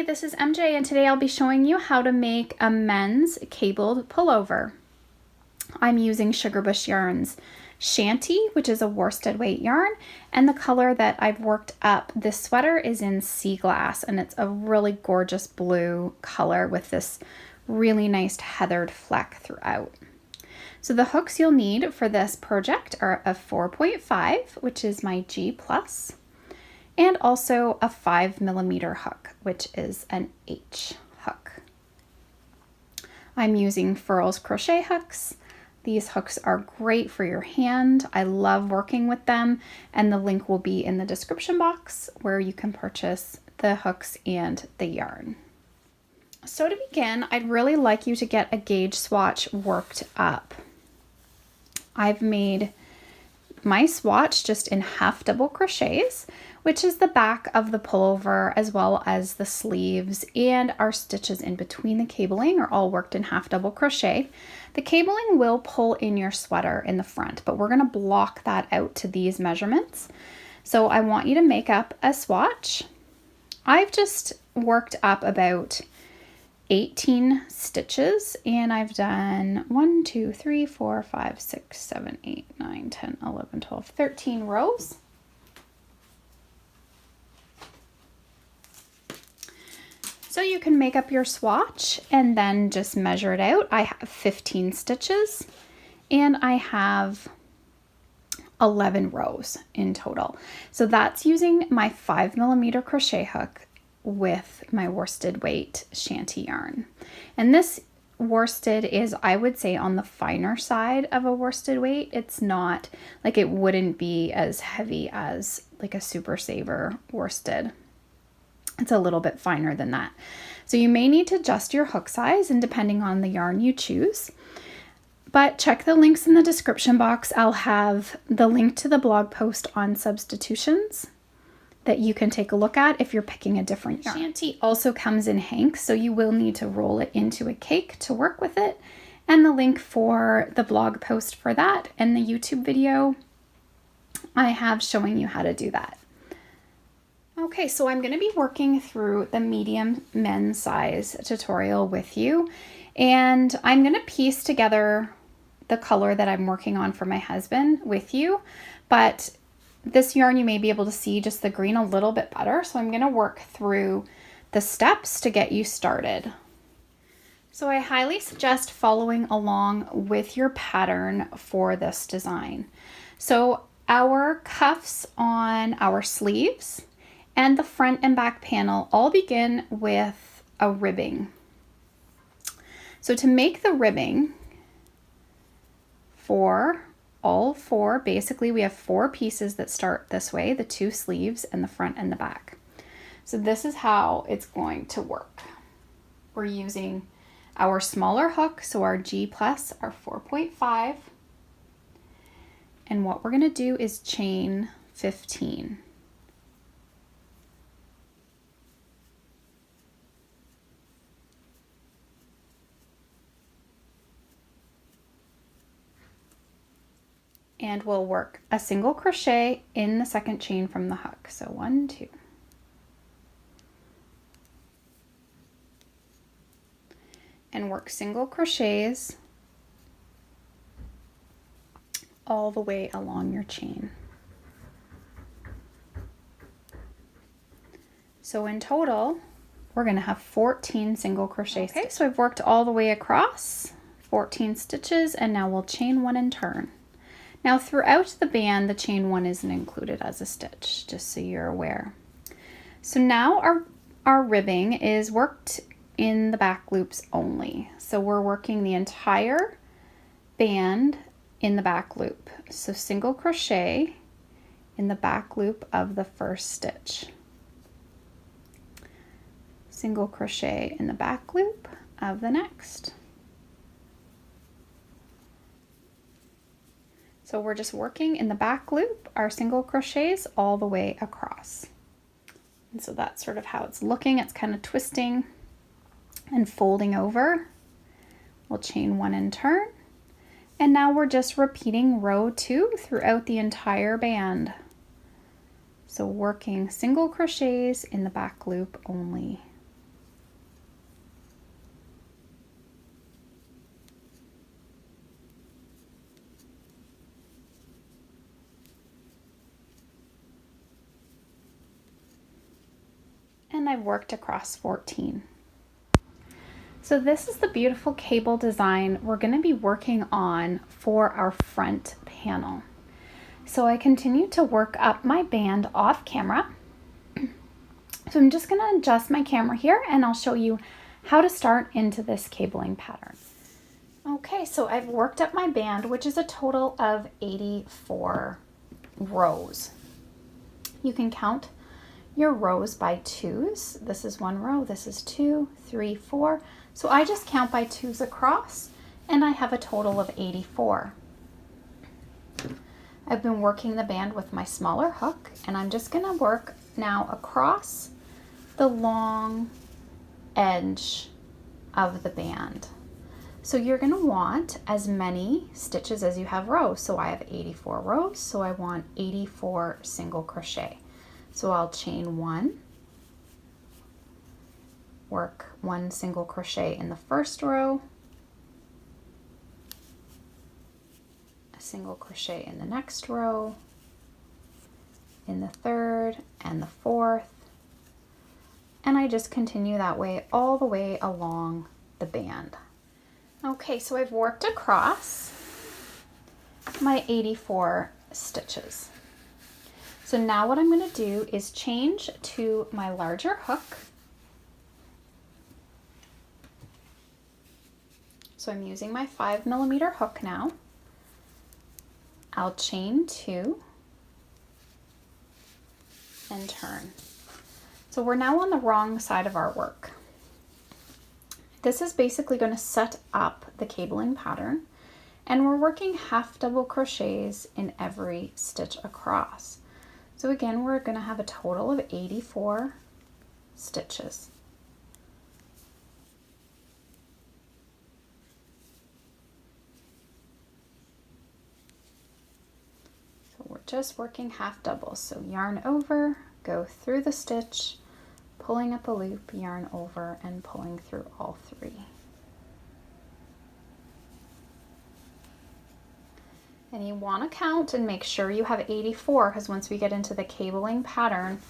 this is MJ and today I'll be showing you how to make a men's cabled pullover. I'm using Sugarbush Yarn's Shanty, which is a worsted weight yarn, and the color that I've worked up this sweater is in Sea Glass, and it's a really gorgeous blue color with this really nice heathered fleck throughout. So the hooks you'll need for this project are a 4.5, which is my G+, and also a 5mm hook, which is an H hook. I'm using FURLS crochet hooks. These hooks are great for your hand. I love working with them, and the link will be in the description box where you can purchase the hooks and the yarn. So to begin, I'd really like you to get a gauge swatch worked up. I've made my swatch just in half double crochets, which is the back of the pullover as well as the sleeves, and our stitches in between the cabling are all worked in half double crochet. The cabling will pull in your sweater in the front, but we're going to block that out to these measurements. So I want you to make up a swatch. I've just worked up about 18 stitches, and I've done 1, 2, 3, 4, 5, 6, 7, 8, 9, 10, 11, 12, 13 rows. So you can make up your swatch and then just measure it out. I have 15 stitches and I have 11 rows in total. So that's using my 5mm crochet hook with my worsted weight Shanty yarn. And this worsted is, I would say, on the finer side of a worsted weight. It's not like, it wouldn't be as heavy as like a Super Saver worsted. It's a little bit finer than that. So you may need to adjust your hook size and depending on the yarn you choose. But check the links in the description box. I'll have the link to the blog post on Substitutions that you can take a look at if you're picking a different yarn. Shanty also comes in hanks, so you will need to roll it into a cake to work with it. And the link for the blog post for that and the YouTube video I have showing you how to do that. Okay, so I'm going to be working through the medium men's size tutorial with you, and I'm going to piece together the color that I'm working on for my husband with you, but this yarn you may be able to see just the green a little bit better, so I'm going to work through the steps to get you started. So I highly suggest following along with your pattern for this design. So our cuffs on our sleeves and the front and back panel all begin with a ribbing. So to make the ribbing for all four, basically we have 4 pieces that start this way, the 2 sleeves and the front and the back. So this is how it's going to work. We're using our smaller hook, so our G+, our 4.5, and what we're gonna do is chain 15. And we'll work a single crochet in the second chain from the hook. So 1, 2. And work single crochets all the way along your chain. So in total, we're going to have 14 single crochets. Okay, so I've worked all the way across, 14 stitches, and now we'll chain 1 and turn. Now throughout the band, the chain 1 isn't included as a stitch, just so you're aware. So now our ribbing is worked in the back loops only. So we're working the entire band in the back loop. So single crochet in the back loop of the first stitch. Single crochet in the back loop of the next. So we're just working in the back loop, our single crochets all the way across. And so that's sort of how it's looking. It's kind of twisting and folding over. We'll chain 1 and turn. And now we're just repeating row 2 throughout the entire band. So working single crochets in the back loop only. and I've worked across 14. So this is the beautiful cable design we're going to be working on for our front panel. So I continue to work up my band off camera. So I'm just going to adjust my camera here and I'll show you how to start into this cabling pattern. Okay, so I've worked up my band, which is a total of 84 rows. You can count your rows by twos. This is 1 row, this is 2, 3, 4. So I just count by twos across and I have a total of 84. I've been working the band with my smaller hook and I'm just gonna work now across the long edge of the band. So you're gonna want as many stitches as you have rows. So I have 84 rows, so I want 84 single crochet. So I'll chain 1, work 1 single crochet in the first row, a single crochet in the next row, in the third and the fourth, and I just continue that way all the way along the band. Okay, so I've worked across my 84 stitches. So now what I'm going to do is change to my larger hook. So I'm using my 5mm hook now. I'll chain 2 and turn. So we're now on the wrong side of our work. This is basically going to set up the cabling pattern, and we're working half double crochets in every stitch across. So again, we're going to have a total of 84 stitches. So we're just working half doubles. So yarn over, go through the stitch, pulling up a loop, yarn over, and pulling through all 3. And you want to count and make sure you have 84, because once we get into the cabling pattern,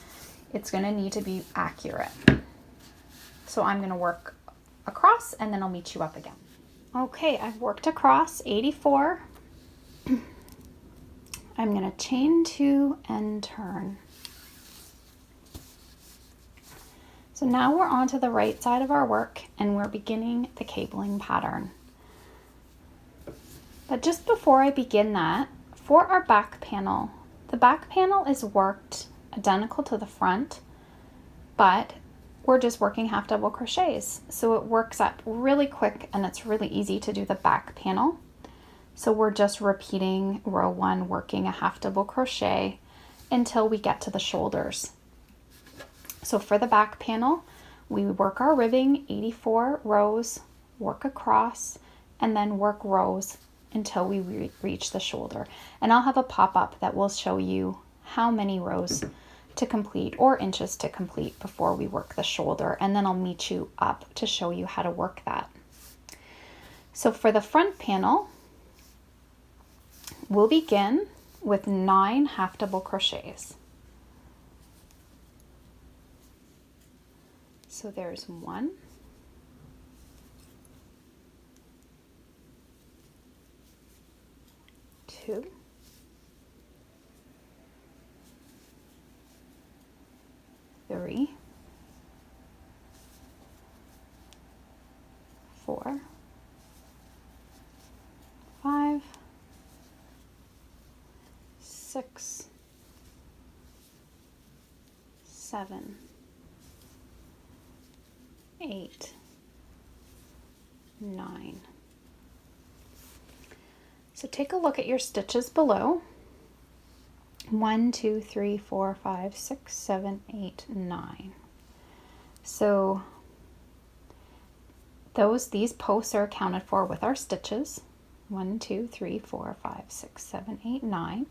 it's going to need to be accurate. So I'm going to work across and then I'll meet you up again. Okay, I've worked across 84. I'm going to chain 2 and turn. So now we're onto the right side of our work and we're beginning the cabling pattern. But just before I begin that, for our back panel, the back panel is worked identical to the front, but we're just working half double crochets. So it works up really quick and it's really easy to do the back panel. So we're just repeating row 1, working a half double crochet until we get to the shoulders. So for the back panel, we work our ribbing 84 rows, work across, and then work rows until we reach the shoulder. And I'll have a pop-up that will show you how many rows to complete or inches to complete before we work the shoulder, and then I'll meet you up to show you how to work that. So for the front panel, we'll begin with 9 half double crochets. So there's 1, 2, 3, 4, 5, 6, 7, 8, 9. So take a look at your stitches below. 1, 2, 3, 4, 5, 6, 7, 8, 9. So these posts are accounted for with our stitches. 1, 2, 3, 4, 5, 6, 7, 8, 9.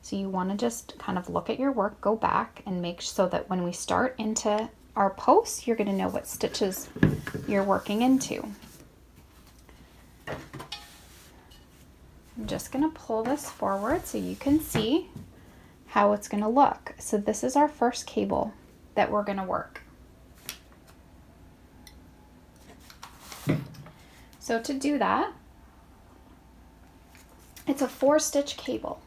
So you want to just kind of look at your work, go back and make so that when we start into our posts, you're going to know what stitches you're working into. I'm just going to pull this forward so you can see how it's going to look. So this is our first cable that we're going to work. So to do that, it's a 4-stitch cable.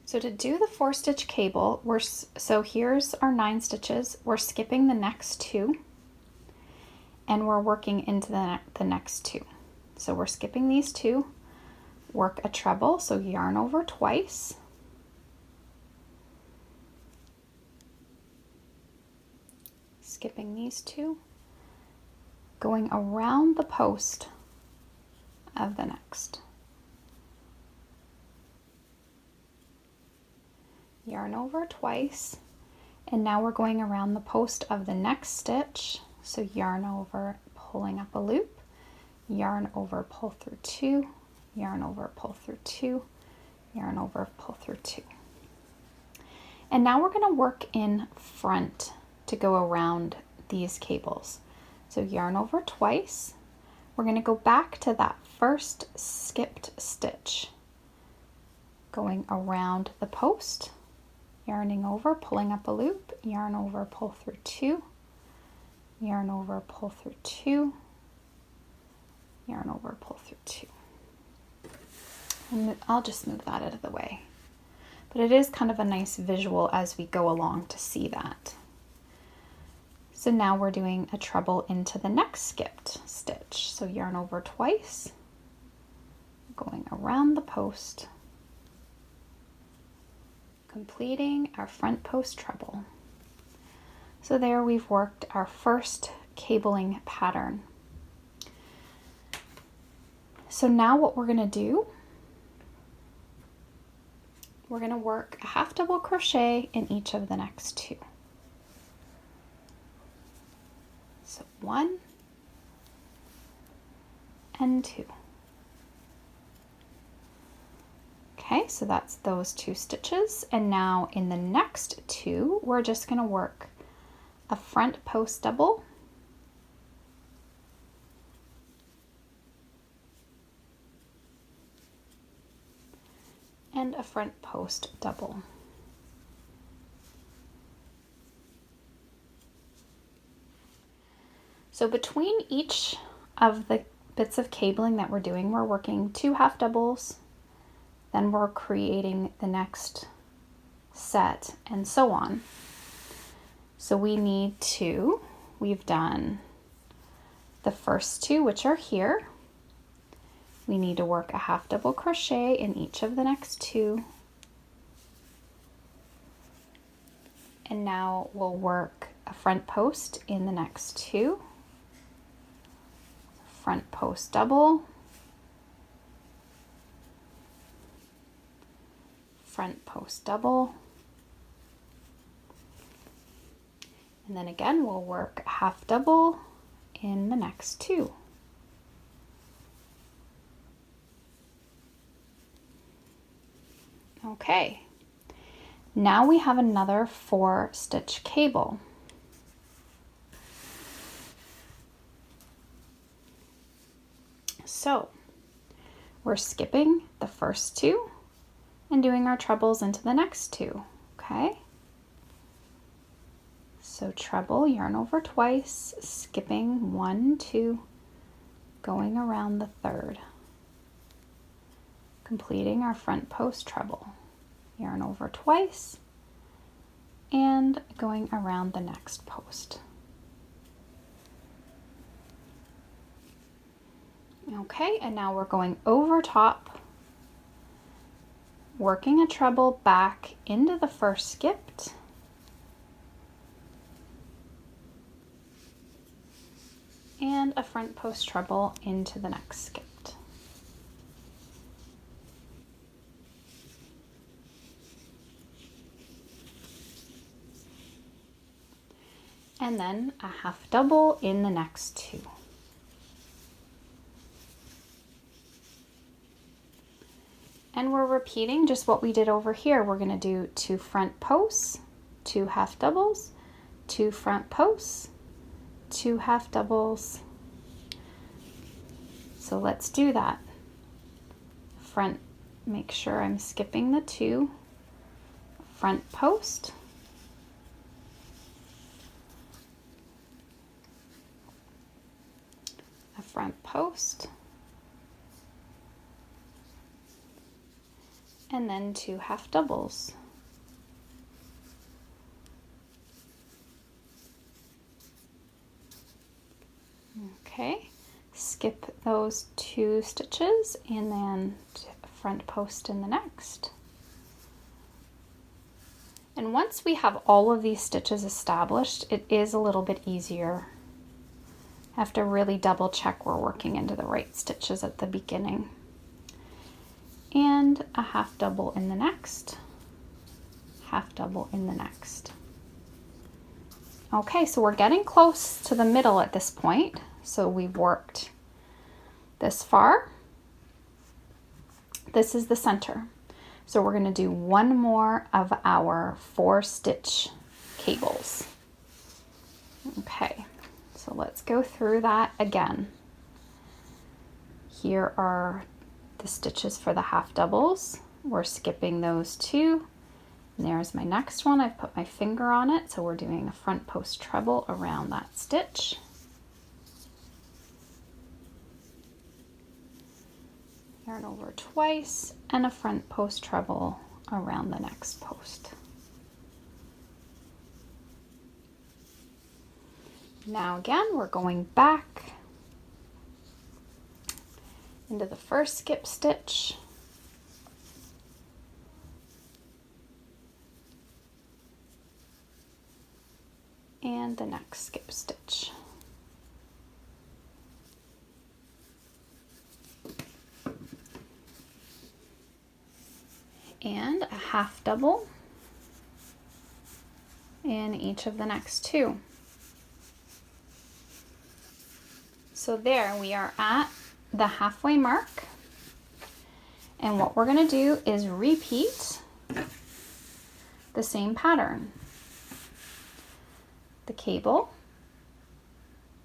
So to do the 4-stitch cable, so here's our 9 stitches. We're skipping the next 2 and we're working into the next 2. So we're skipping these 2, work a treble, so yarn over twice. Skipping these 2, going around the post of the next. Yarn over twice, and now we're going around the post of the next stitch. So yarn over, pulling up a loop, yarn over, pull through 2, yarn over, pull through 2, yarn over, pull through 2. And now we're going to work in front to go around these cables. So yarn over twice. We're going to go back to that first skipped stitch, going around the post, yarning over, pulling up a loop, yarn over, pull through 2, yarn over, pull through 2, yarn over, pull through 2. And I'll just move that out of the way. But it is kind of a nice visual as we go along to see that. So now we're doing a treble into the next skipped stitch. So yarn over twice, going around the post, completing our front post treble. So there we've worked our first cabling pattern. So now what we're going to do, we're going to work a half double crochet in each of the next 2. So 1 and 2. Okay, so that's those 2 stitches, and now in the next 2 we're just going to work a front post double, and a front post double. So between each of the bits of cabling that we're doing, we're working 2 half doubles, then we're creating the next set, and so on. So we need to, we've done the first 2, which are here. We need to work a half double crochet in each of the next 2. And now we'll work a front post in the next 2. Front post double, front post double, and then again we'll work a half double in the next 2. Okay, now we have another 4-stitch cable. So we're skipping the first 2 and doing our trebles into the next 2, okay? So treble, yarn over twice, skipping 1, 2, going around the 3rd, completing our front post treble, yarn over twice, and going around the next post. Okay, and now we're going over top, working a treble back into the first skipped, and a front post treble into the next skipped. And then a half double in the next 2. And we're repeating just what we did over here. We're going to do 2 front posts, 2 half doubles, 2 front posts, 2 half doubles. So let's do that. Front make sure I'm skipping the 2, front post, a front post, and then 2 half doubles. Okay, skip those 2 stitches and then front post in the next. And once we have all of these stitches established, it is a little bit easier. Have to really double check we're working into the right stitches at the beginning. And a half double in the next, half double in the next. Okay, so we're getting close to the middle at this point. So we've worked this far. This is the center. So we're going to do one more of our 4 stitch cables. Okay, so let's go through that again. Here are the stitches for the half doubles. We're skipping those 2. And there's my next one. I've put my finger on it, so we're doing a front post treble around that stitch. Yarn over twice and a front post treble around the next post. Now again, we're going back into the first skip stitch. And the next skip stitch. And a half double in each of the next 2. So there we are at the halfway mark. And what we're going to do is repeat the same pattern. The cable,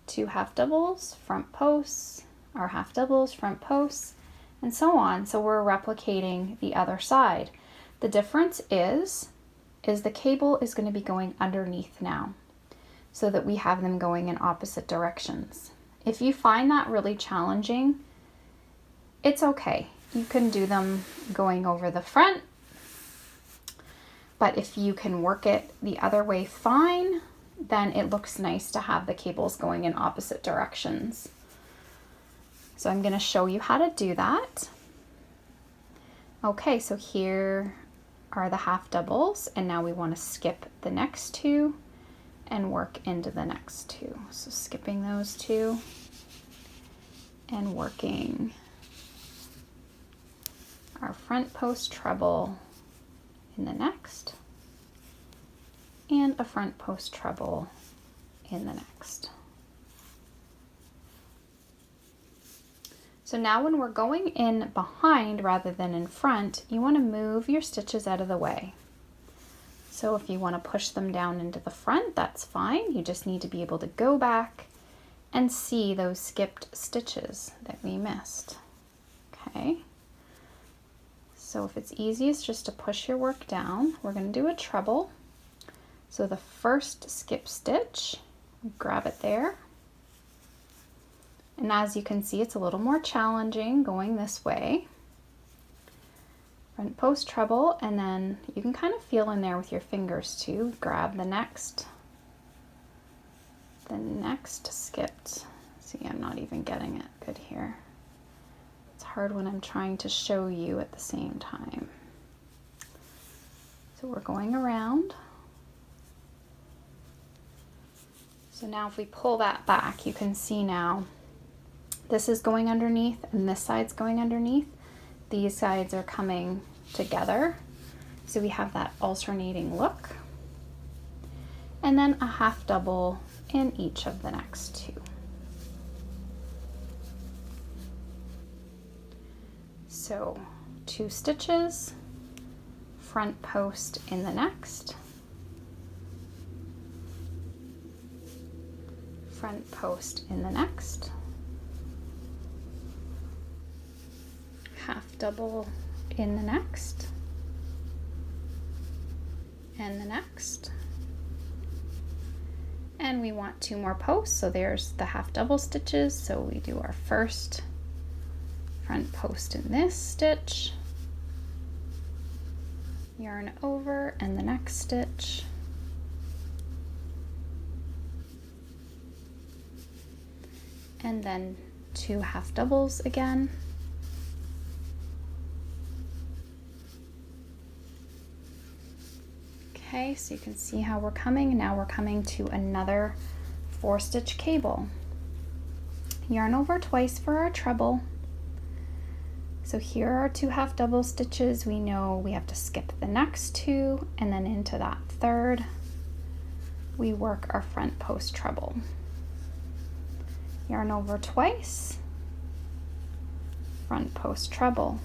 2 half doubles, front posts, or half doubles, front posts, and so on. So we're replicating the other side. The difference is the cable is going to be going underneath now, so that we have them going in opposite directions. If you find that really challenging, it's okay. You can do them going over the front, but if you can work it the other way, fine. Then it looks nice to have the cables going in opposite directions. So I'm going to show you how to do that. Okay, so here are the half doubles, and now we want to skip the next 2 and work into the next 2. So skipping those 2 and working our front post treble in the next, and a front post treble in the next. So now when we're going in behind rather than in front, you want to move your stitches out of the way. So if you want to push them down into the front, that's fine. You just need to be able to go back and see those skipped stitches that we missed. Okay. So if it's easiest just to push your work down, we're going to do a treble. So the first skip stitch, grab it there. And as you can see, it's a little more challenging going this way. Front post treble, and then you can kind of feel in there with your fingers too. Grab the next skipped. See, I'm not even getting it good here. It's hard when I'm trying to show you at the same time. So we're going around. So now if we pull that back, you can see now this is going underneath and this side's going underneath. These sides are coming together. So we have that alternating look. And then a half double in each of the next 2. So 2 stitches, front post in the next, front post in the next, half double in the next, and the next. And we want 2 more posts, so there's the half double stitches. So we do our first front post in this stitch, yarn over, and the next stitch, and then 2 half doubles again. Okay, so you can see how we're coming. Now we're coming to another 4-stitch cable. Yarn over twice for our treble. So here are 2 half double stitches. We know we have to skip the next 2, and then into that 3rd, we work our front post treble. Yarn over twice, front post treble.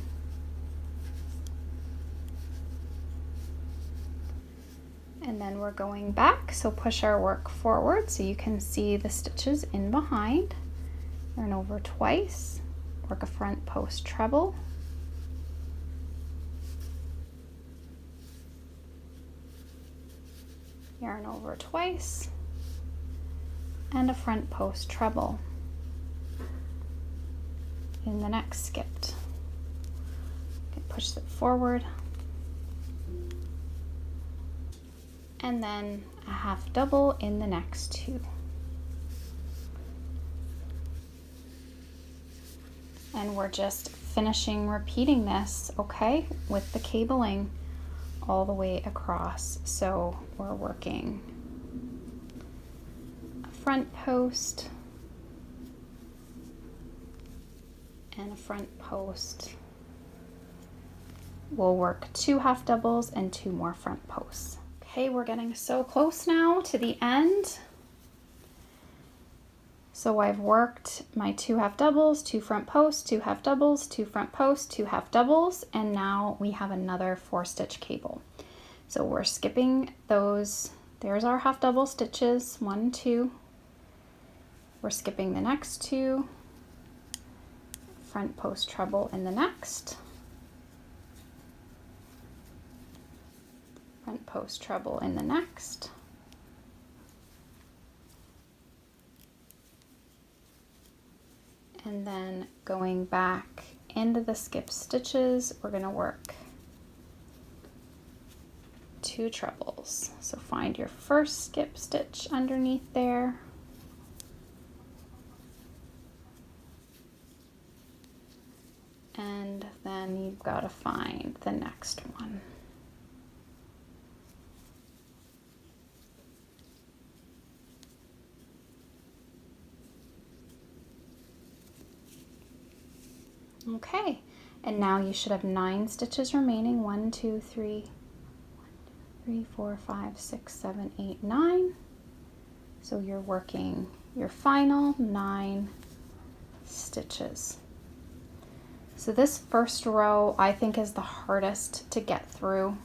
And then we're going back, so push our work forward so you can see the stitches in behind. Yarn over twice, work a front post treble. Yarn over twice, and a front post treble in the next skipped. Okay, push it forward. And then a half double in the next 2. And we're just finishing repeating this, okay, with the cabling all the way across. So we're working a front post and a front post. We'll work 2 half doubles and 2 more front posts. Okay, we're getting so close now to the end. So I've worked my 2 half doubles, 2 front posts, 2 half doubles, 2 front posts, 2 half doubles, and now we have another 4-stitch cable. So we're skipping those. There's our half double stitches, 1, 2. We're skipping the next 2, front post treble in the next, front post treble in the next, and then going back into the skip stitches, we're going to work 2 trebles. So find your first skip stitch underneath there, and then you've got to find the next one. Okay, and now you should have 9 stitches remaining. 1, 2, 3, 4, 5, 6, 7, 8, 9. So you're working your final 9 stitches. So this first row I think is the hardest to get through.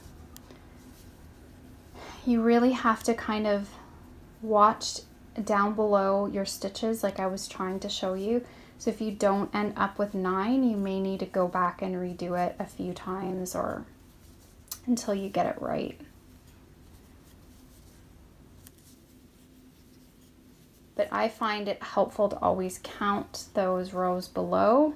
You really have to kind of watch down below your stitches like I was trying to show you. So if you don't end up with 9, you may need to go back and redo it a few times or until you get it right. But I find it helpful to always count those rows below,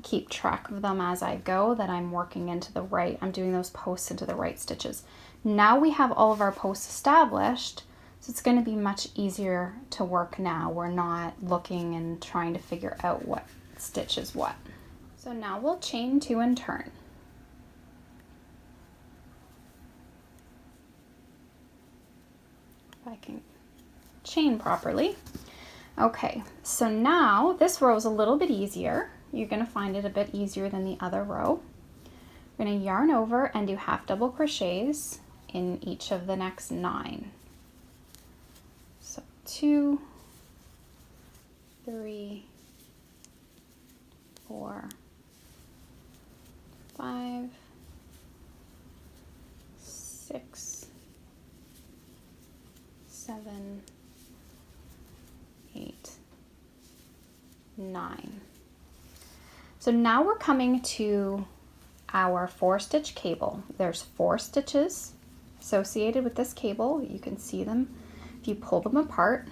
keep track of them as I go, that I'm working into the right, I'm doing those posts into the right stitches. Now we have all of our posts established, so it's going to be much easier to work now. We're not looking and trying to figure out what stitch is what. So now we'll chain 2 and turn. If I can chain properly. Okay, so now this row is a little bit easier. You're going to find it a bit easier than the other row. We're going to yarn over and do half double crochets in each of the next 9. So 2, 3, 4, 5, 6, 7, 8, 9. So now we're coming to our 4-stitch cable. There's 4 stitches associated with this cable. You can see them if you pull them apart.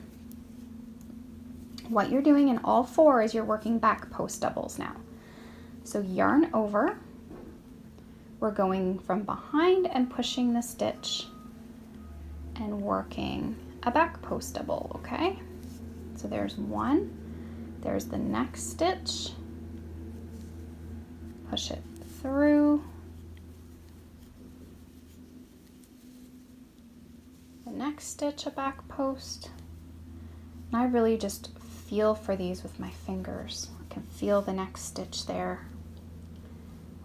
What you're doing in all 4 is you're working back post doubles now. So yarn over, we're going from behind and pushing the stitch and working a back post double, okay? So there's 1, there's the next stitch, push it through, the next stitch, a back post, and I really just feel for these with my fingers. I can feel the next stitch there,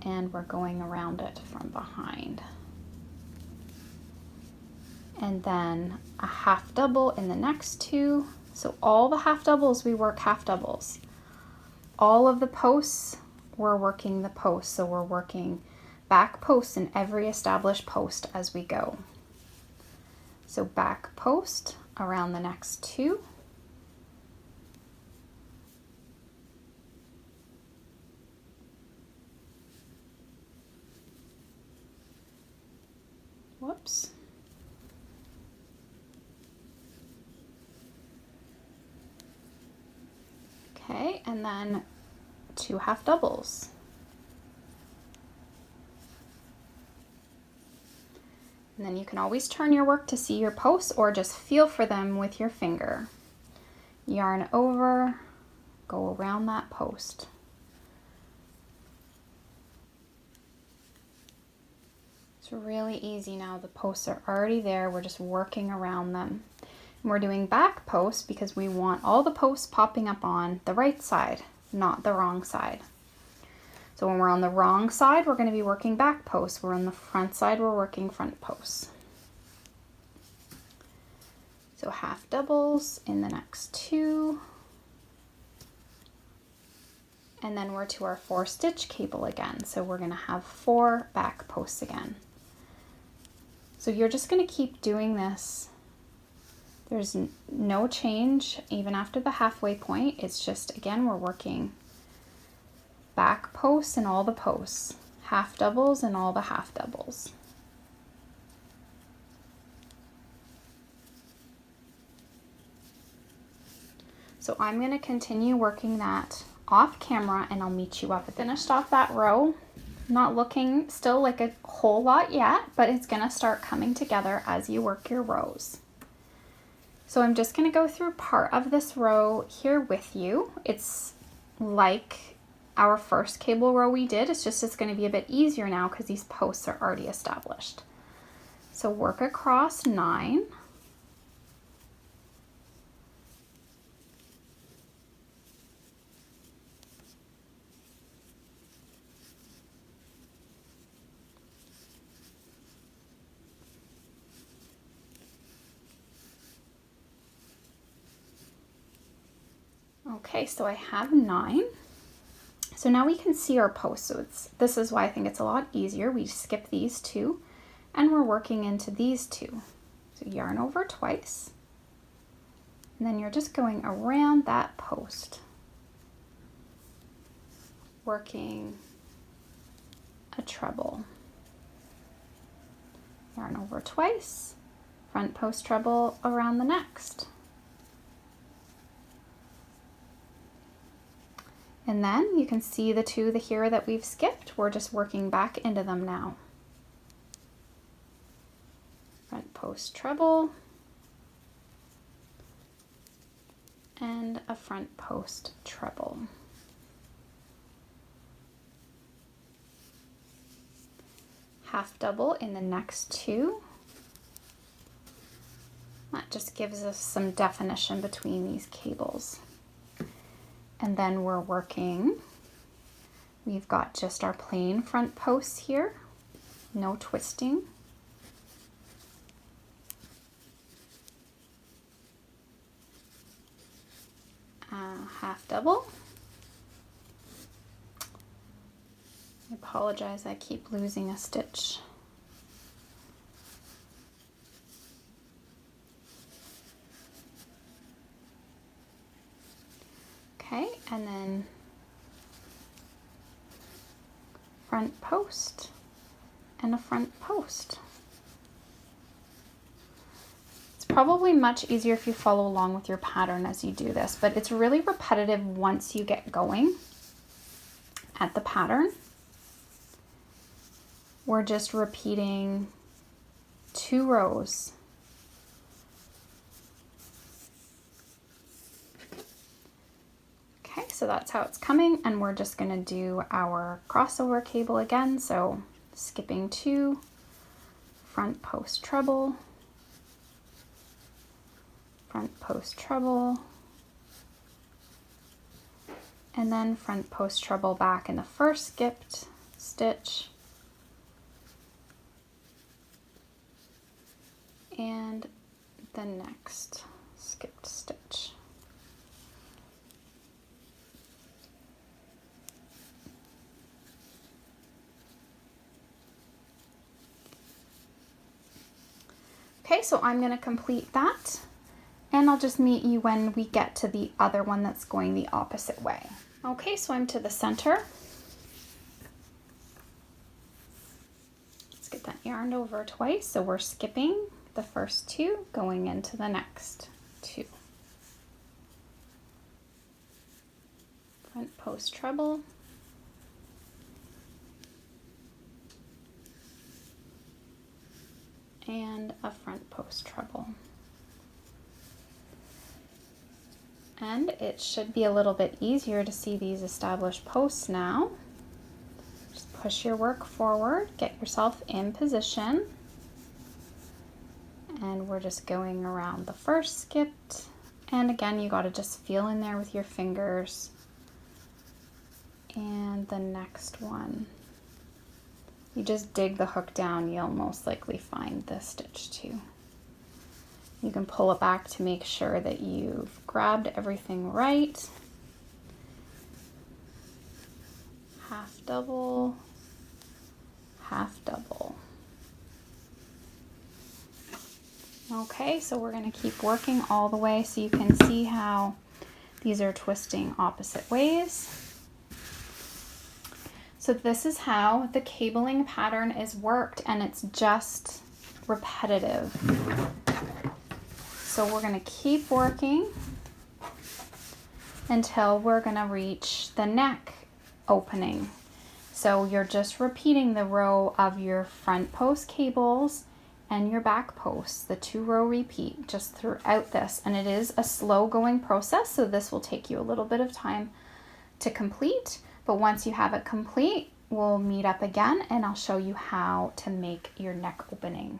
and we're going around it from behind. And then a half double in the next 2. So all the half doubles, we work half doubles. All of the posts, we're working the posts. So we're working back posts in every established post as we go. So back post around the next 2. Whoops. Okay, and then 2 half doubles. And then you can always turn your work to see your posts or just feel for them with your finger. Yarn over, go around that post. It's really easy now. The posts are already there. We're just working around them. And we're doing back posts because we want all the posts popping up on the right side, not the wrong side. So when we're on the wrong side, we're going to be working back posts. We're on the front side, we're working front posts. So half doubles in the next 2. And then we're to our 4-stitch cable again. So we're going to have 4 back posts again. So you're just going to keep doing this. There's no change even after the halfway point. It's just, again, we're working back posts in all the posts, half doubles in all the half doubles. So I'm going to continue working that off camera and I'll meet you up. I finished off that row. Not looking still like a whole lot yet, but it's going to start coming together as you work your rows. So I'm just going to go through part of this row here with you. It's like our first cable row we did. It's just it's going to be a bit easier now because these posts are already established. So work across 9. Okay, so I have 9. So now we can see our posts. So this is why I think it's a lot easier. We skip these 2 and we're working into these 2. So yarn over twice. And then you're just going around that post, working a treble. Yarn over twice, front post treble around the next. And then you can see the 2 here that we've skipped. We're just working back into them now. Front post treble and a front post treble. Half double in the next 2. That just gives us some definition between these cables. And then we're working, we've got just our plain front posts here, no twisting. Half double. I apologize, I keep losing a stitch. Okay, and then front post, and a front post. It's probably much easier if you follow along with your pattern as you do this, but it's really repetitive once you get going at the pattern. We're just repeating 2 rows. Okay, so that's how it's coming, and we're just going to do our crossover cable again. So skipping 2, front post treble, front post treble, and then front post treble back in the first skipped stitch, and the next skipped stitch. Okay, so I'm going to complete that, and I'll just meet you when we get to the other one that's going the opposite way. Okay, so I'm to the center. Let's get that yarned over twice. So we're skipping the first 2, going into the next 2. Front post treble. And a front post treble. And it should be a little bit easier to see these established posts now. Just push your work forward, get yourself in position. And we're just going around the first skipped. And again, you got to just feel in there with your fingers. And the next one. You just dig the hook down, you'll most likely find this stitch too. You can pull it back to make sure that you've grabbed everything right. Half double, half double. Okay, so we're going to keep working all the way so you can see how these are twisting opposite ways. So this is how the cabling pattern is worked, and it's just repetitive. So we're going to keep working until we're going to reach the neck opening. So you're just repeating the row of your front post cables and your back posts, the 2-row repeat just throughout this. And it is a slow going process, so this will take you a little bit of time to complete. But once you have it complete, we'll meet up again and I'll show you how to make your neck opening.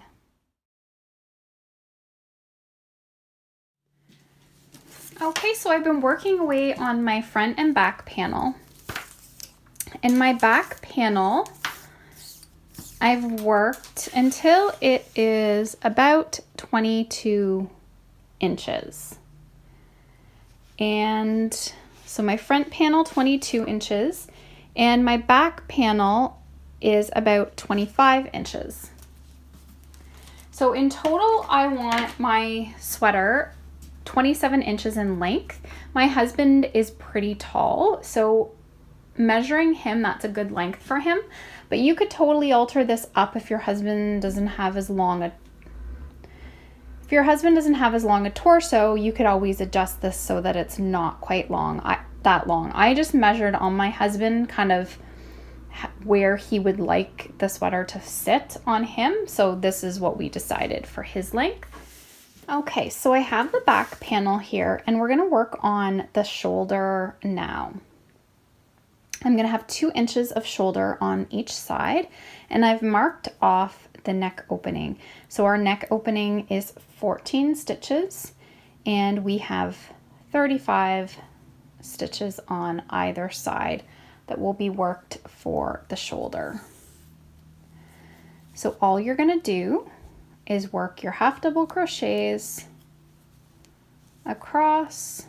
Okay, so I've been working away on my front and back panel. In my back panel, I've worked until it is about 22 inches. And so my front panel, 22 inches, and my back panel is about 25 inches. So in total, I want my sweater 27 inches in length. My husband is pretty tall, so measuring him, that's a good length for him, but you could totally alter this up if your husband doesn't have as long a torso. You could always adjust this so that it's not quite that long. I just measured on my husband kind of where he would like the sweater to sit on him, so this is what we decided for his length. Okay, so I have the back panel here, and we're going to work on the shoulder now. I'm going to have 2 inches of shoulder on each side, and I've marked off the neck opening. So our neck opening is 14 stitches, and we have 35 stitches on either side that will be worked for the shoulder. So all you're going to do is work your half double crochets across,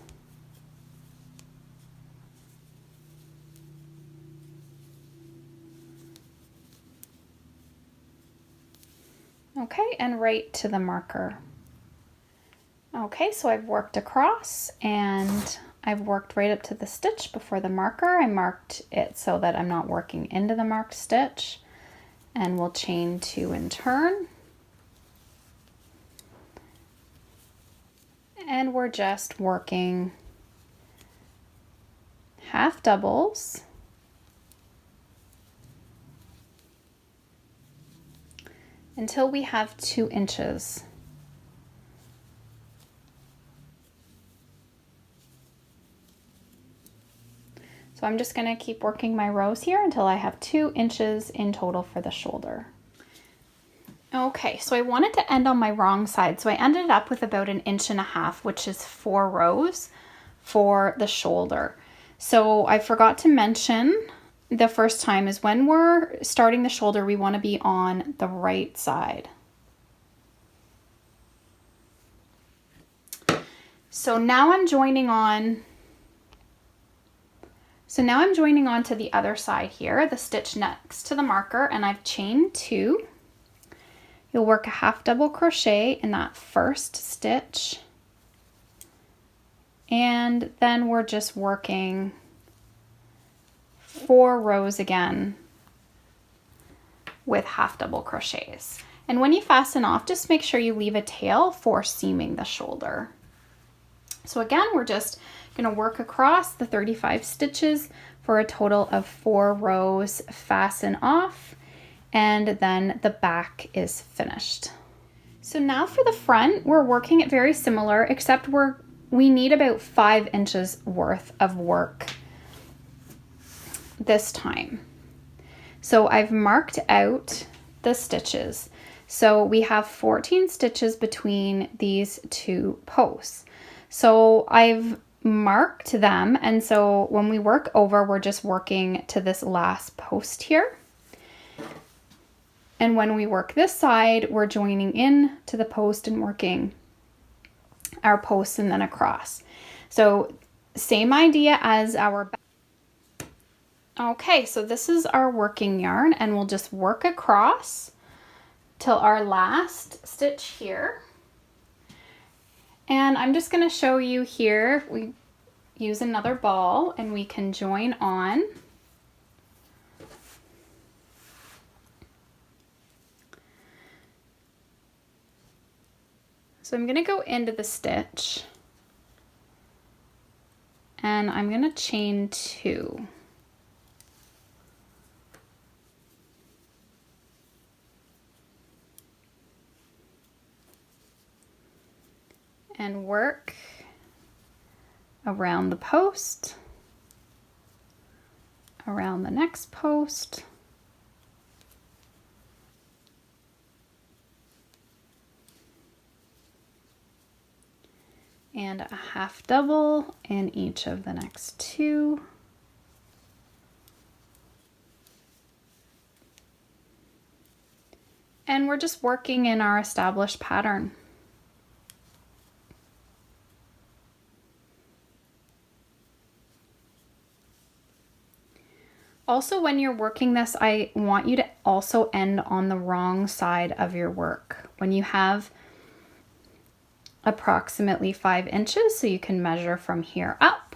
okay, and right to the marker. Okay, so I've worked across and I've worked right up to the stitch before the marker. I marked it so that I'm not working into the marked stitch, and we'll chain 2 and turn. And we're just working half doubles until we have 2 inches. So I'm just going to keep working my rows here until I have 2 inches in total for the shoulder. Okay, so I wanted to end on my wrong side, so I ended up with about 1.5 inches, which is 4 rows for the shoulder. So I forgot to mention the first time is when we're starting the shoulder, we want to be on the right side. So now I'm joining on. So now I'm joining on to the other side here, the stitch next to the marker, and I've chained 2. You'll work a half double crochet in that first stitch. And then we're just working 4 rows again with half double crochets. And when you fasten off, just make sure you leave a tail for seaming the shoulder. So again, we're just going to work across the 35 stitches for a total of 4 rows, fasten off, and then the back is finished. So now for the front, we're working it very similar, except we need about 5 inches worth of work this time. So I've marked out the stitches. So we have 14 stitches between these 2 posts. So I've marked them, and so when we work over, we're just working to this last post here. And when we work this side, we're joining in to the post and working our posts and then across. So same idea as our back. Okay, so this is our working yarn, and we'll just work across till our last stitch here. And I'm just going to show you here, we use another ball and we can join on. So I'm going to go into the stitch and I'm going to chain 2. And work around the post, around the next post, and a half double in each of the next 2. And we're just working in our established pattern. Also, when you're working this, I want you to also end on the wrong side of your work. When you have approximately 5 inches, so you can measure from here up,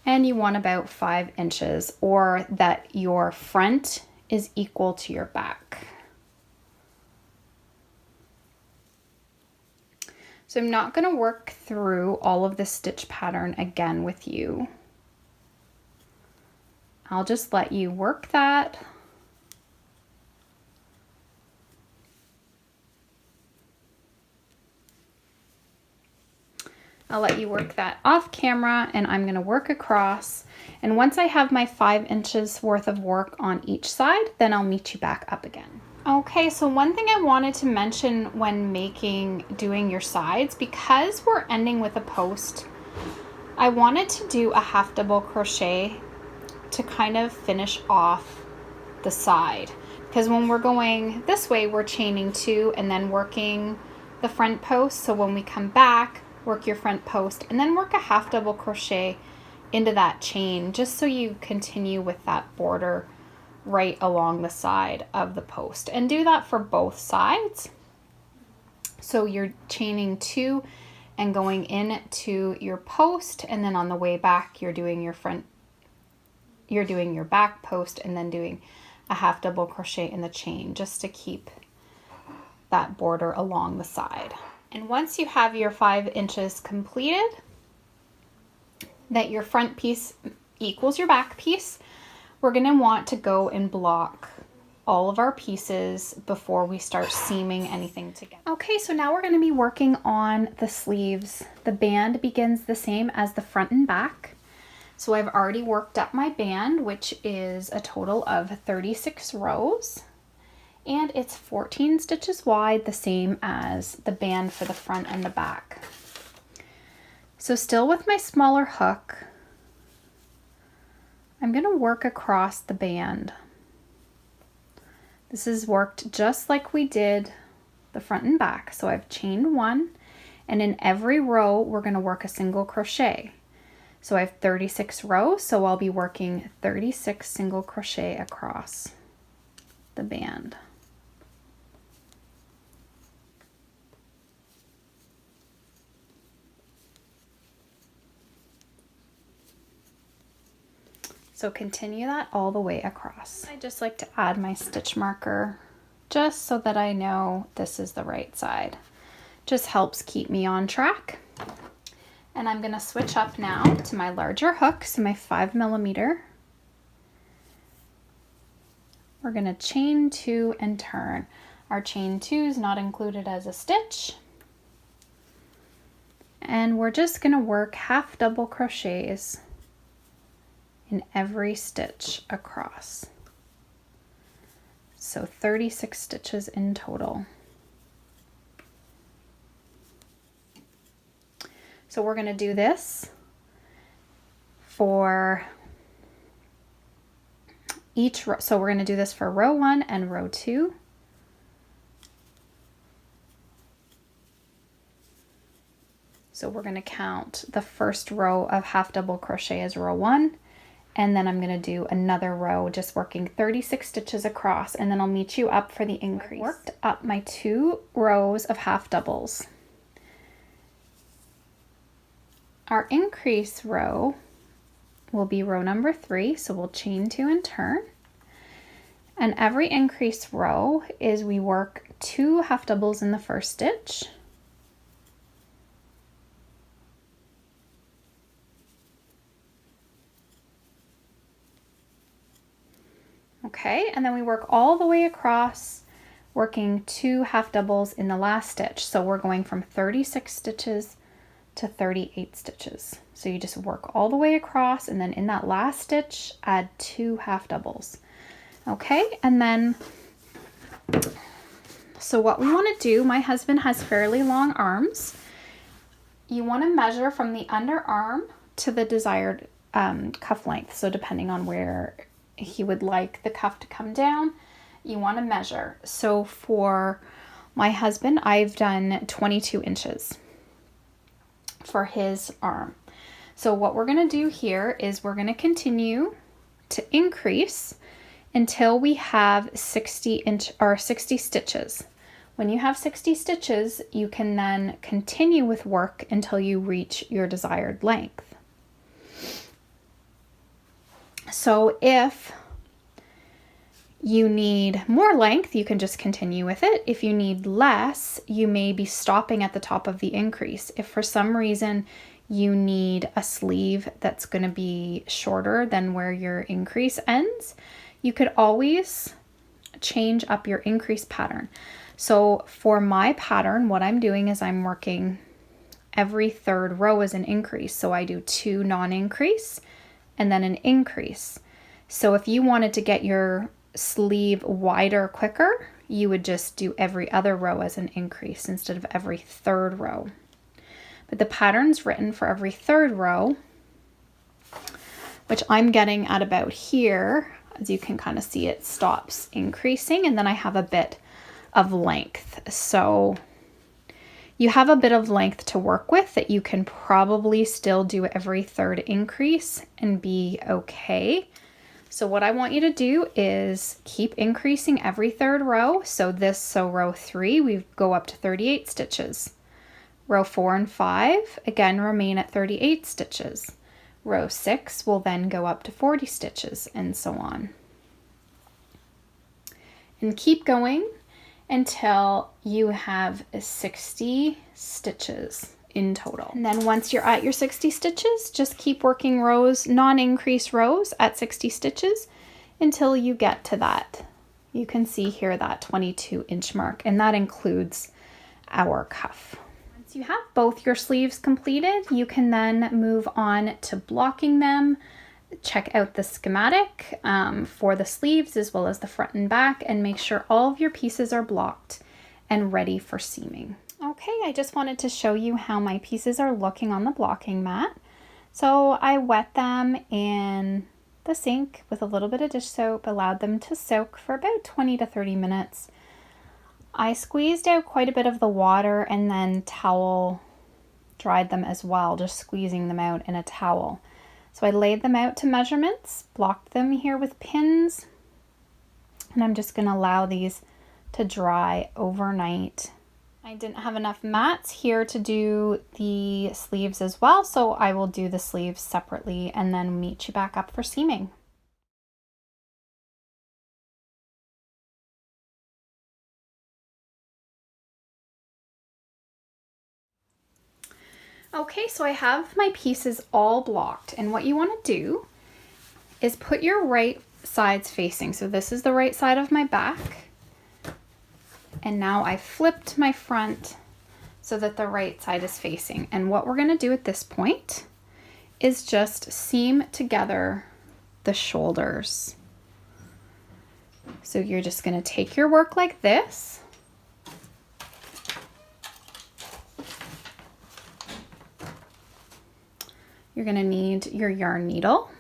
and you want about 5 inches, or that your front is equal to your back. So I'm not going to work through all of the stitch pattern again with you. I'll just let you work that. I'll let you work that off camera, and I'm going to work across. And once I have my 5 inches worth of work on each side, then I'll meet you back up again. Okay, so one thing I wanted to mention when doing your sides, because we're ending with a post, I wanted to do a half double crochet to kind of finish off the side, because when we're going this way, we're chaining 2 and then working the front post. So when we come back, work your front post and then work a half double crochet into that chain, just so you continue with that border right along the side of the post, and do that for both sides. So you're chaining 2 and going into your post, and then on the way back you're doing your back post and then doing a half double crochet in the chain just to keep that border along the side. And once you have your 5 inches completed, that your front piece equals your back piece, we're going to want to go and block all of our pieces before we start seaming anything together. Okay, so now we're going to be working on the sleeves. The band begins the same as the front and back. So I've already worked up my band, which is a total of 36 rows. And it's 14 stitches wide, the same as the band for the front and the back. So still with my smaller hook, I'm going to work across the band. This is worked just like we did the front and back. So I've chained 1, and in every row we're going to work a single crochet. So I have 36 rows, so I'll be working 36 single crochet across the band. So continue that all the way across. I just like to add my stitch marker just so that I know this is the right side. Just helps keep me on track. And I'm going to switch up now to my larger hook, so my 5mm. We're going to chain 2 and turn. Our chain 2 is not included as a stitch. And we're just going to work half double crochets in every stitch across. So 36 stitches in total. So we're going to do this for each row. So we're going to do this for row 1 and row 2. So we're going to count the first row of half double crochet as row 1, and then I'm going to do another row just working 36 stitches across, and then I'll meet you up for the increase. I worked up my 2 rows of half doubles. Our increase row will be row number 3, so we'll chain 2 and turn. And every increase row is we work 2 half doubles in the first stitch. Okay, and then we work all the way across, working 2 half doubles in the last stitch. So we're going from 36 stitches to 38 stitches. So you just work all the way across, and then in that last stitch, add 2 half doubles. Okay, and then, so what we want to do, my husband has fairly long arms. You want to measure from the underarm to the desired cuff length. So depending on where he would like the cuff to come down, you want to measure. So for my husband, I've done 22 inches for his arm. So what we're going to do here is we're going to continue to increase until we have 60 stitches. When you have 60 stitches, you can then continue with work until you reach your desired length. So if you need more length, you can just continue with it. If you need less, you may be stopping at the top of the increase. If for some reason you need a sleeve that's going to be shorter than where your increase ends, you could always change up your increase pattern. So for my pattern, what I'm doing is I'm working every 3rd row as an increase. So I do 2 non-increase and then an increase. So if you wanted to get your sleeve wider quicker, you would just do every other row as an increase instead of every 3rd row. But the pattern's written for every 3rd row, which I'm getting at about here. As you can kind of see, it stops increasing, and then I have a bit of length. So you have a bit of length to work with that you can probably still do every 3rd increase and be okay. So what I want you to do is keep increasing every 3rd row. So row 3, we go up to 38 stitches. Row 4 and 5, again, remain at 38 stitches. Row 6 will then go up to 40 stitches, and so on. And keep going until you have 60 stitches in total. And then once you're at your 60 stitches, just keep working rows, non-increase rows at 60 stitches until you get to that. You can see here that 22-inch mark, and that includes our cuff. Once you have both your sleeves completed, you can then move on to blocking them. Check out the schematic for the sleeves as well as the front and back, and make sure all of your pieces are blocked and ready for seaming. Okay, I just wanted to show you how my pieces are looking on the blocking mat. So I wet them in the sink with a little bit of dish soap, allowed them to soak for about 20 to 30 minutes. I squeezed out quite a bit of the water and then towel dried them as well, just squeezing them out in a towel. So I laid them out to measurements, blocked them here with pins, and I'm just going to allow these to dry overnight. I didn't have enough mats here to do the sleeves as well, so I will do the sleeves separately and then meet you back up for seaming. Okay, so I have my pieces all blocked, and what you want to do is put your right sides facing. So this is the right side of my back, and now I flipped my front so that the right side is facing. And what we're going to do at this point is just seam together the shoulders. So you're just going to take your work like this. You're going to need your yarn needle.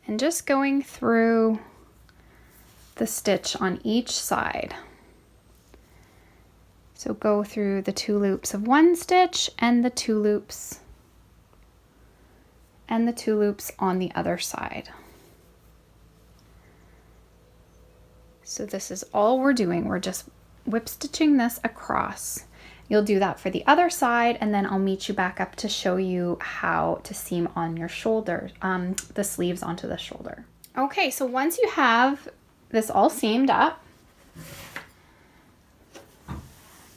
And just going through the stitch on each side. So go through the 2 loops of one stitch and the 2 loops and the 2 loops on the other side. So this is all we're doing. We're just whip stitching this across. You'll do that for the other side, and then I'll meet you back up to show you how to seam on your shoulder, the sleeves onto the shoulder. Okay, so once you have this all seamed up,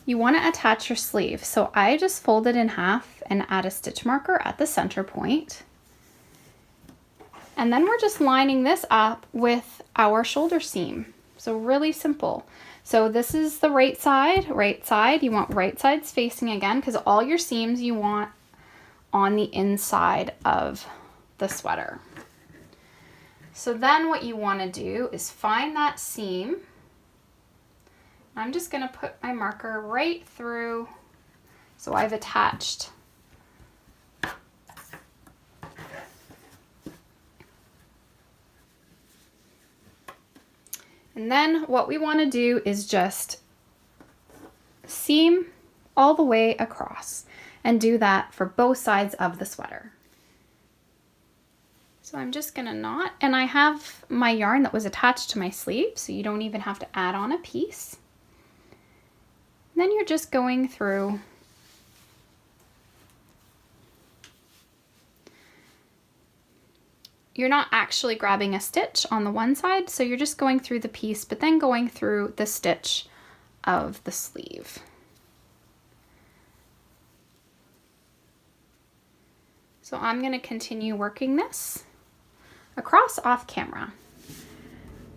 you want to attach your sleeve. So I just fold it in half and add a stitch marker at the center point. And then we're just lining this up with our shoulder seam. So really simple. So this is the right side. You want right sides facing again, because all your seams you want on the inside of the sweater. So then what you want to do is find that seam. I'm just going to put my marker right through. So I've attached and then what we want to do is just seam all the way across, and do that for both sides of the sweater. So I'm just going to knot, and I have my yarn that was attached to my sleeve, so you don't even have to add on a piece. And then you're just going through you're not actually grabbing a stitch on the one side, so you're just going through the piece, but then going through the stitch of the sleeve. So I'm going to continue working this across off camera.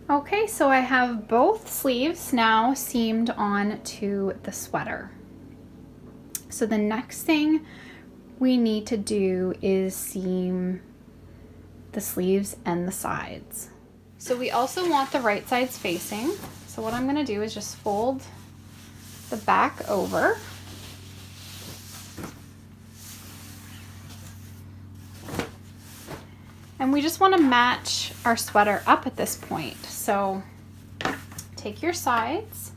Okay, so I have both sleeves now seamed on to the sweater. So the next thing we need to do is seam the sleeves and the sides. So we also want the right sides facing. So what I'm going to do is just fold the back over. And we just want to match our sweater up at this point. So take your sides.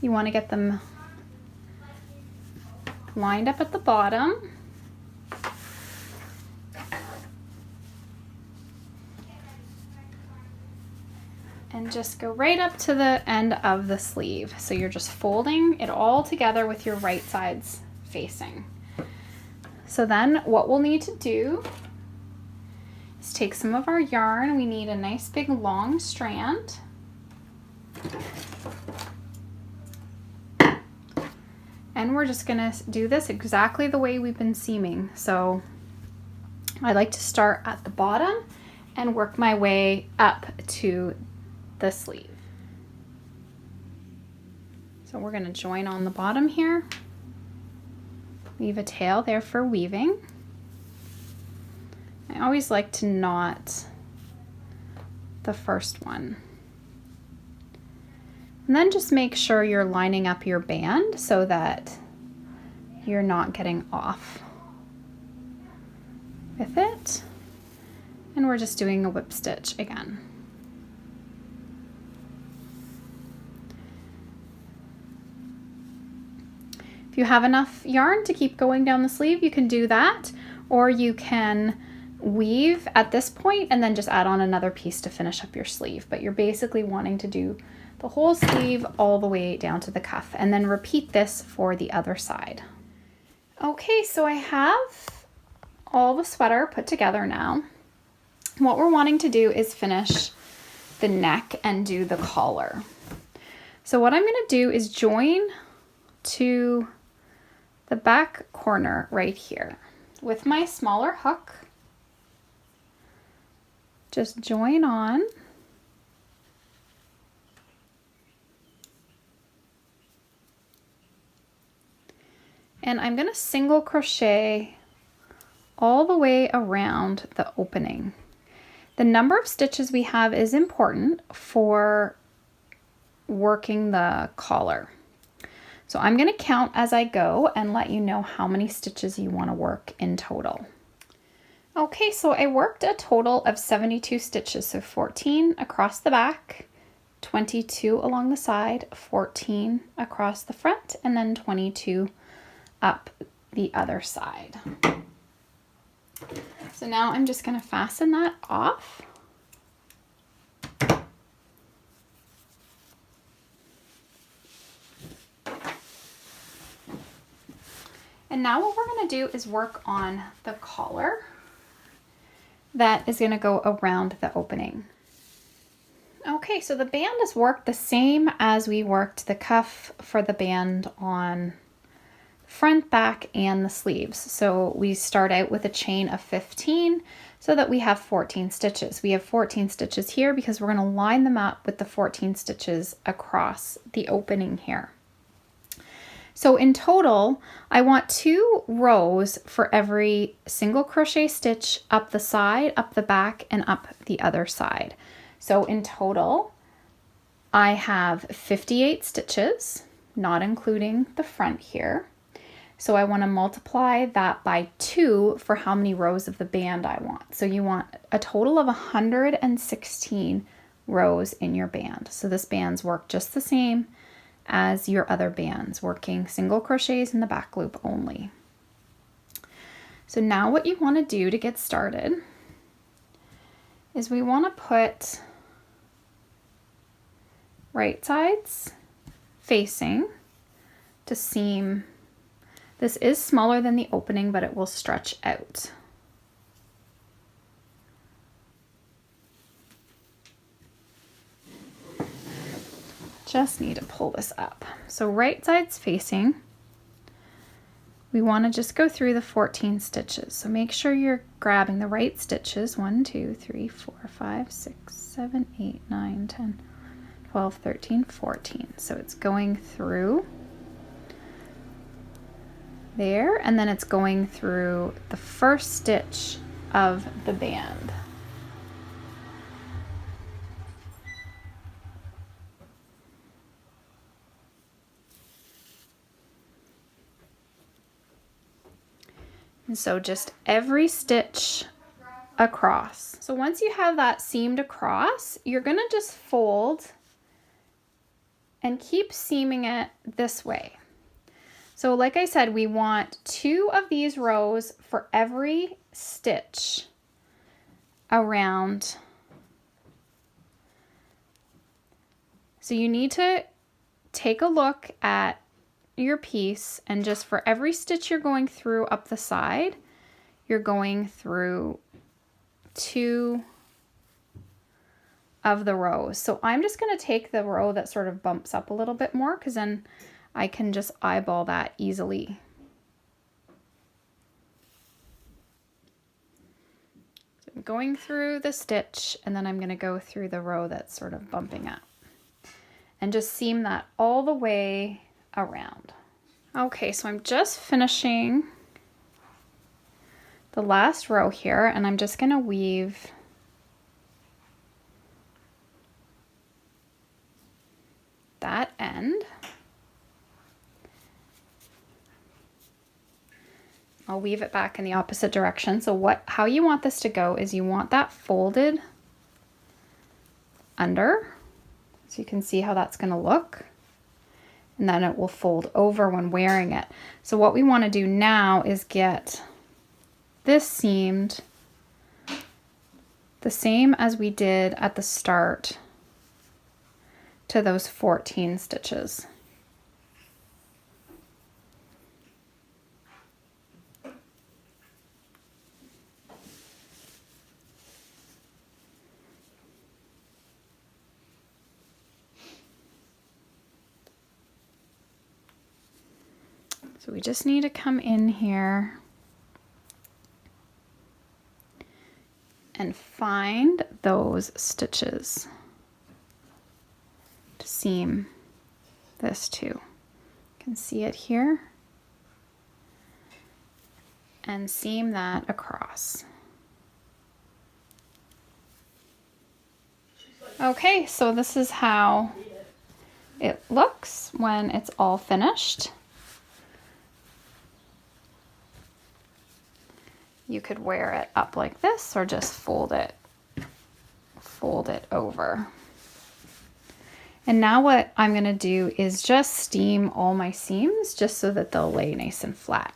You want to get them lined up at the bottom. And just go right up to the end of the sleeve. So you're just folding it all together with your right sides facing. So then what we'll need to do is take some of our yarn. We need a nice big long strand. And we're just gonna do this exactly the way we've been seaming. So I like to start at the bottom and work my way up to the sleeve. So we're going to join on the bottom here, leave a tail there for weaving. I always like to knot the first one. And then just make sure you're lining up your band so that you're not getting off with it. And we're just doing a whip stitch again. If you have enough yarn to keep going down the sleeve, you can do that, or you can weave at this point and then just add on another piece to finish up your sleeve. But you're basically wanting to do the whole sleeve all the way down to the cuff, and then repeat this for the other side. Okay, so I have all the sweater put together now. What we're wanting to do is finish the neck and do the collar. So what I'm going to do is join to the back corner right here with my smaller hook. Just join on. And I'm going to single crochet all the way around the opening. The number of stitches we have is important for working the collar. So I'm going to count as I go and let you know how many stitches you want to work in total. Okay, so I worked a total of 72 stitches, so 14 across the back, 22 along the side, 14 across the front, and then 22 up the other side. So now I'm just going to fasten that off. And now what we're going to do is work on the collar that is going to go around the opening. Okay, so the band is worked the same as we worked the cuff for the band on front, back, and the sleeves. So we start out with a chain of 15 so that we have 14 stitches. We have 14 stitches here because we're going to line them up with the 14 stitches across the opening here. So in total, I want 2 rows for every single crochet stitch up the side, up the back, and up the other side. So in total, I have 58 stitches, not including the front here. So I want to multiply that by 2 for how many rows of the band I want. So you want a total of 116 rows in your band. So this band's work just the same as your other bands, working single crochets in the back loop only. So now what you want to do to get started is we want to put right sides facing to seam. This is smaller than the opening, but it will stretch out. Just need to pull this up. So right sides facing, we want to just go through the 14 stitches. So make sure you're grabbing the right stitches. 1, 2, 3, 4, 5, 6, 7, 8, 9, 10, 12, 13, 14. So it's going through there, and then it's going through the first stitch of the band. And so just every stitch across. So once you have that seamed across, you're going to just fold and keep seaming it this way. So like I said, we want 2 of these rows for every stitch around. So you need to take a look at your piece, and just for every stitch you're going through up the side, you're going through 2 of the rows. So I'm just going to take the row that sort of bumps up a little bit more, because then I can just eyeball that easily. So I'm going through the stitch, and then I'm going to go through the row that's sort of bumping up and just seam that all the way around. Okay, so I'm just finishing the last row here, and I'm just going to weave that end. I'll weave it back in the opposite direction. So how you want this to go is you want that folded under, so you can see how that's going to look, and then it will fold over when wearing it. So what we want to do now is get this seamed the same as we did at the start to those 14 stitches. So we just need to come in here and find those stitches to seam this too. You can see it here, and seam that across. Okay, so this is how it looks when it's all finished. You could wear it up like this, or just fold it over. And now what I'm going to do is just steam all my seams just so that they'll lay nice and flat.